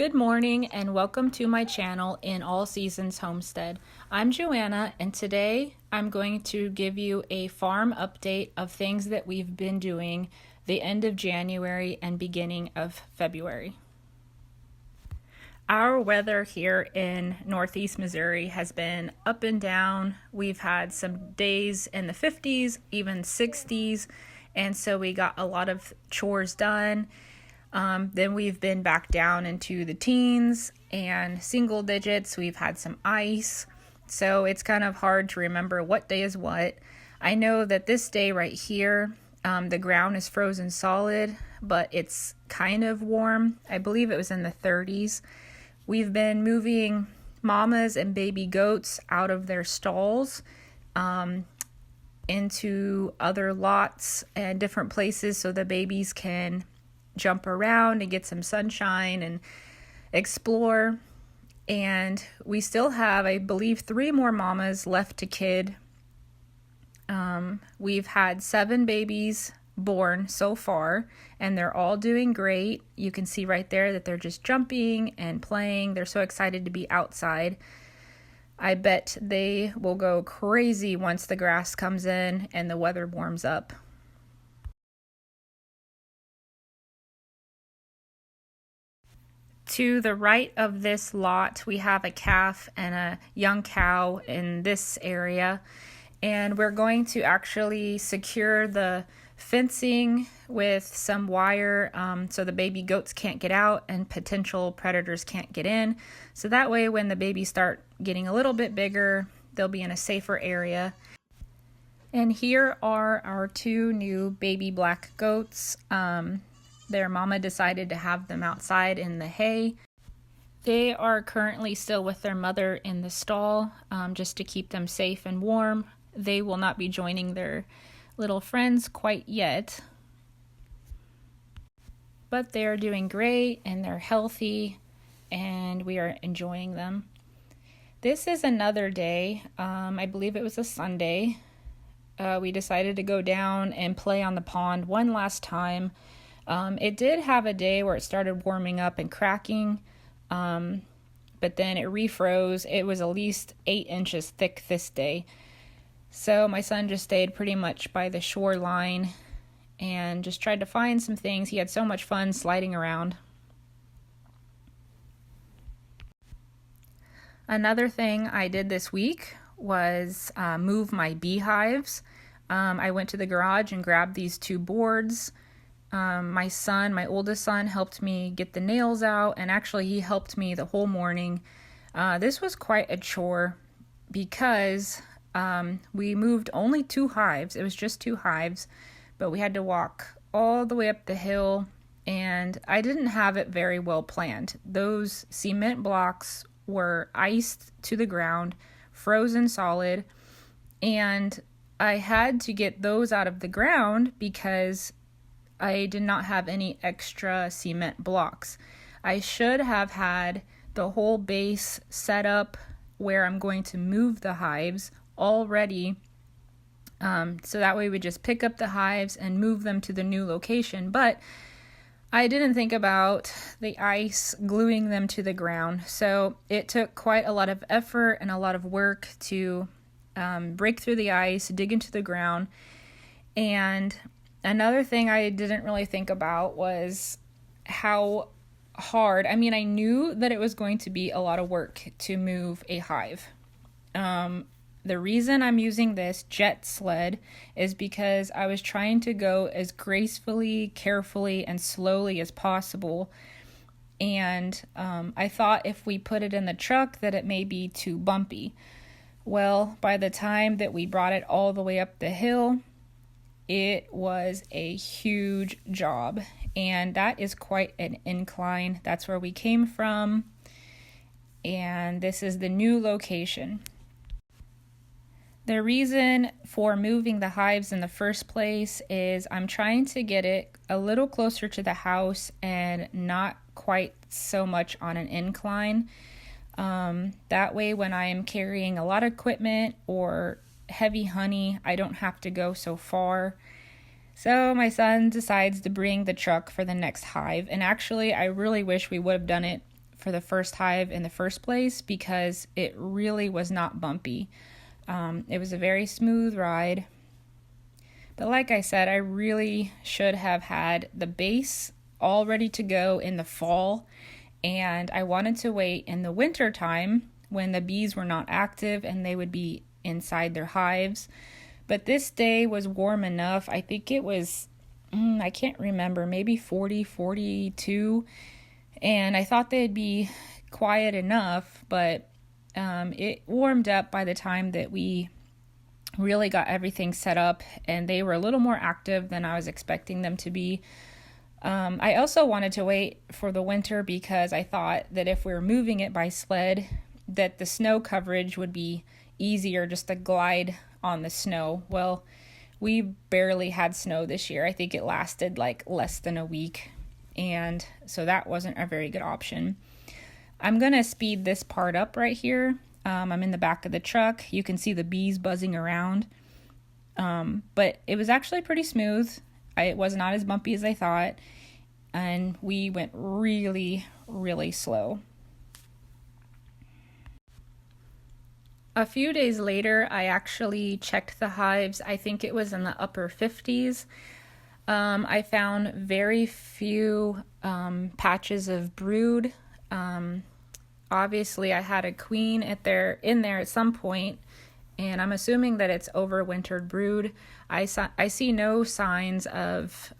Good morning and welcome to my channel in All Seasons Homestead. I'm Joanna and today I'm going to give you a farm update of things that we've been doing the end of January and beginning of February. Our weather here in Northeast Missouri has been up and down. We've had some days in the 50s, even 60s, and so we got a lot of chores done. Then we've been back down into the teens and single digits. We've had some ice, so it's kind of hard to remember what day is what. I know that this day right here, the ground is frozen solid, but it's kind of warm. I believe it was in the 30s. We've been moving mamas and baby goats out of their stalls into other lots and different places so the babies can jump around and get some sunshine and explore. And we still have, I believe, 3 more mamas left to kid. We've had 7 babies born so far, and they're all doing great. You can see right there that they're just jumping and playing. They're so excited to be outside. I bet they will go crazy once the grass comes in and the weather warms up. To the right of this lot, we have a calf and a young cow in this area, and we're going to actually secure the fencing with some wire so the baby goats can't get out and potential predators can't get in. So that way when the babies start getting a little bit bigger, they'll be in a safer area. And here are our 2 new baby black goats. Their mama decided to have them outside in the hay. They are currently still with their mother in the stall just to keep them safe and warm. They will not be joining their little friends quite yet. But they're doing great and they're healthy and we are enjoying them. This is another day. I believe it was a Sunday. We decided to go down and play on the pond one last time. It did have a day where it started warming up and cracking, but then it refroze. It was at least 8 inches thick this day. So my son just stayed pretty much by the shoreline and just tried to find some things. He had so much fun sliding around. Another thing I did this week was move my beehives. I went to the garage and grabbed these 2 boards. My oldest son, helped me get the nails out, and actually he helped me the whole morning. This was quite a chore because we moved only 2 hives. It was just 2 hives, but we had to walk all the way up the hill, and I didn't have it very well planned. Those cement blocks were iced to the ground, frozen solid, and I had to get those out of the ground because I did not have any extra cement blocks. I should have had the whole base set up where I'm going to move the hives already, so that way we just pick up the hives and move them to the new location. But I didn't think about the ice gluing them to the ground, so it took quite a lot of effort and a lot of work to break through the ice, dig into the ground. And another thing I didn't really think about was how hard, I knew that it was going to be a lot of work to move a hive. The reason I'm using this jet sled is because I was trying to go as gracefully, carefully, and slowly as possible. And I thought if we put it in the truck that it may be too bumpy. Well, by the time that we brought it all the way up the hill, it was a huge job, and that is quite an incline. That's where we came from, and this is the new location. The reason for moving the hives in the first place is I'm trying to get it a little closer to the house and not quite so much on an incline. That way when I am carrying a lot of equipment or heavy honey, I don't have to go so far. So my son decides to bring the truck for the next hive, and actually I really wish we would have done it for the first hive in the first place because it really was not bumpy. It was a very smooth ride. But like I said, I really should have had the base all ready to go in the fall. And I wanted to wait in the winter time when the bees were not active and they would be inside their hives. But this day was warm enough. I think it was, I can't remember, maybe 40, 42. And I thought they'd be quiet enough, but it warmed up by the time that we really got everything set up, and they were a little more active than I was expecting them to be. I also wanted to wait for the winter because I thought that if we were moving it by sled, that the snow coverage would be easier just to glide on the snow. Well, we barely had snow this year. I think it lasted like less than a week, and so that wasn't a very good option. I'm going to speed this part up right here. I'm in the back of the truck. You can see the bees buzzing around. But it was actually pretty smooth. It was not as bumpy as I thought. And we went really, really slow. A few days later, I actually checked the hives. I think it was in the upper 50s. I found very few patches of brood. Obviously, I had a queen in there at some point, and I'm assuming that it's overwintered brood. I see no signs of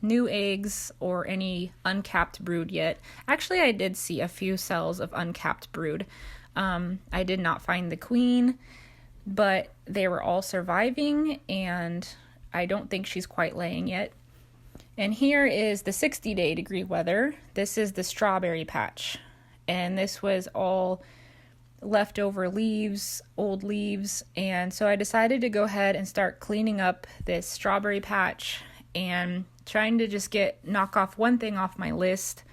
new eggs or any uncapped brood yet. Actually, I did see a few cells of uncapped brood. I did not find the queen, but they were all surviving, and I don't think she's quite laying yet. And here is the 60-day degree weather. This is the strawberry patch. And this was all leftover leaves, old leaves. And so I decided to go ahead and start cleaning up this strawberry patch and trying to just knock off one thing off my list.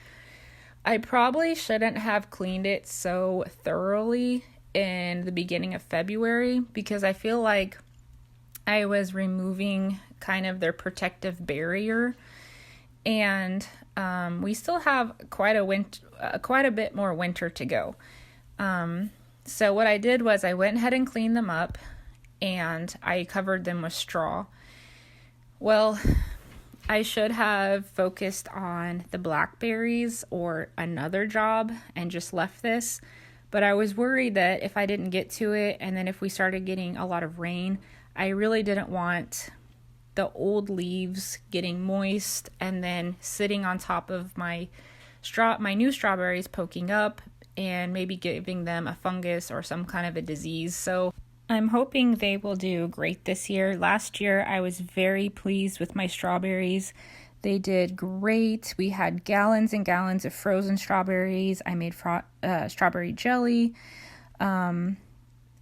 I probably shouldn't have cleaned it so thoroughly in the beginning of February because I feel like I was removing kind of their protective barrier. And we still have quite a bit more winter to go. So what I did was I went ahead and cleaned them up, and I covered them with straw. Well, I should have focused on the blackberries or another job and just left this, but I was worried that if I didn't get to it, and then if we started getting a lot of rain, I really didn't want the old leaves getting moist and then sitting on top of my new strawberries poking up and maybe giving them a fungus or some kind of a disease. So I'm hoping they will do great this year. Last year I was very pleased with my strawberries. They did great. We had gallons and gallons of frozen strawberries. I made strawberry jelly.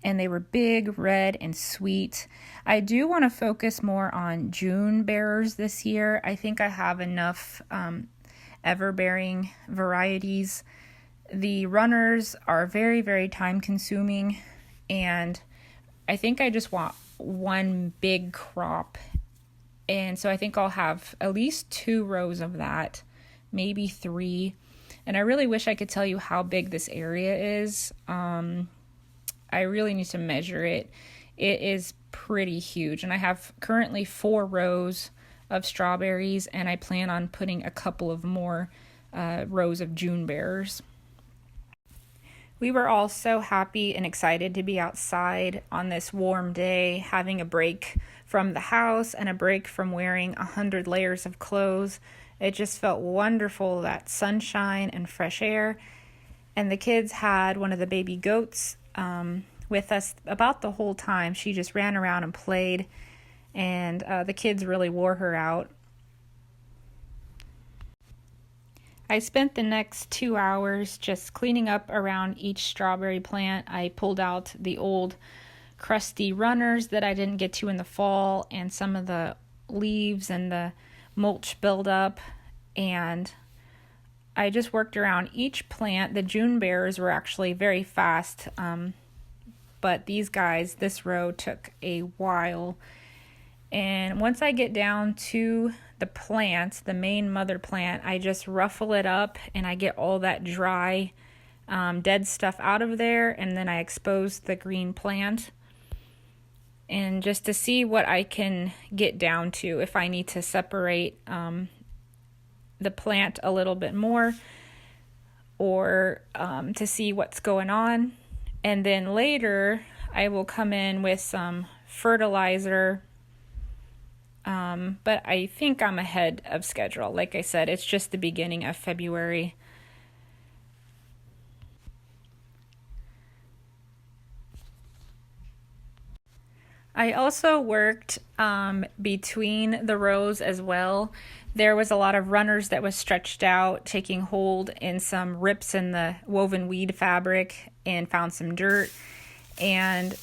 And they were big, red, and sweet. I do want to focus more on June bearers this year. I think I have enough ever-bearing varieties. The runners are very, very time-consuming, and I think I just want one big crop. And so I think I'll have at least 2 rows of that, maybe 3. And I really wish I could tell you how big this area is. I really need to measure it. It is pretty huge. And I have currently 4 rows of strawberries, and I plan on putting a couple of more rows of June bearers. We were all so happy and excited to be outside on this warm day, having a break from the house and a break from wearing 100 layers of clothes. It just felt wonderful, that sunshine and fresh air. And the kids had one of the baby goats with us about the whole time. She just ran around and played, and the kids really wore her out. I spent the next 2 hours just cleaning up around each strawberry plant. I pulled out the old crusty runners that I didn't get to in the fall, and some of the leaves and the mulch buildup, and I just worked around each plant. The June bearers were actually very fast, but these guys, this row took a while. And once I get down to the plant, the main mother plant, I just ruffle it up and I get all that dry dead stuff out of there, and then I exposed the green plant. And just to see what I can get down to, if I need to separate the plant a little bit more, or to see what's going on. And then later I will come in with some fertilizer, but I think I'm ahead of schedule. Like I said, it's just the beginning of February. I also worked between the rows as well. There was a lot of runners that was stretched out, taking hold in some rips in the woven weed fabric, and found some dirt. And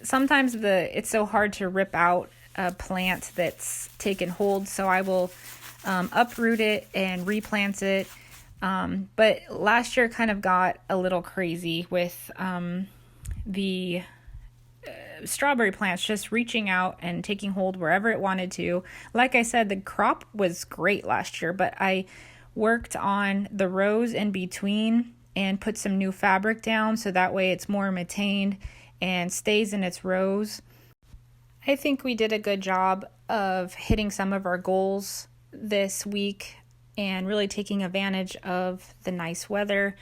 sometimes it's so hard to rip out a plant that's taken hold, so I will uproot it and replant it. But last year kind of got a little crazy with the strawberry plants just reaching out and taking hold wherever it wanted to. Like I said, the crop was great last year, but I worked on the rows in between and put some new fabric down so that way it's more maintained and stays in its rows. I think we did a good job of hitting some of our goals this week and really taking advantage of the nice weather.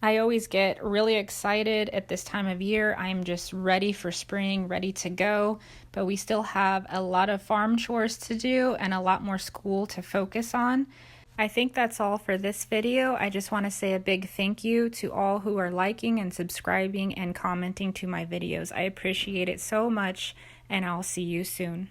I always get really excited at this time of year. I'm just ready for spring, ready to go, but we still have a lot of farm chores to do and a lot more school to focus on. I think that's all for this video. I just want to say a big thank you to all who are liking and subscribing and commenting to my videos. I appreciate it so much, and I'll see you soon.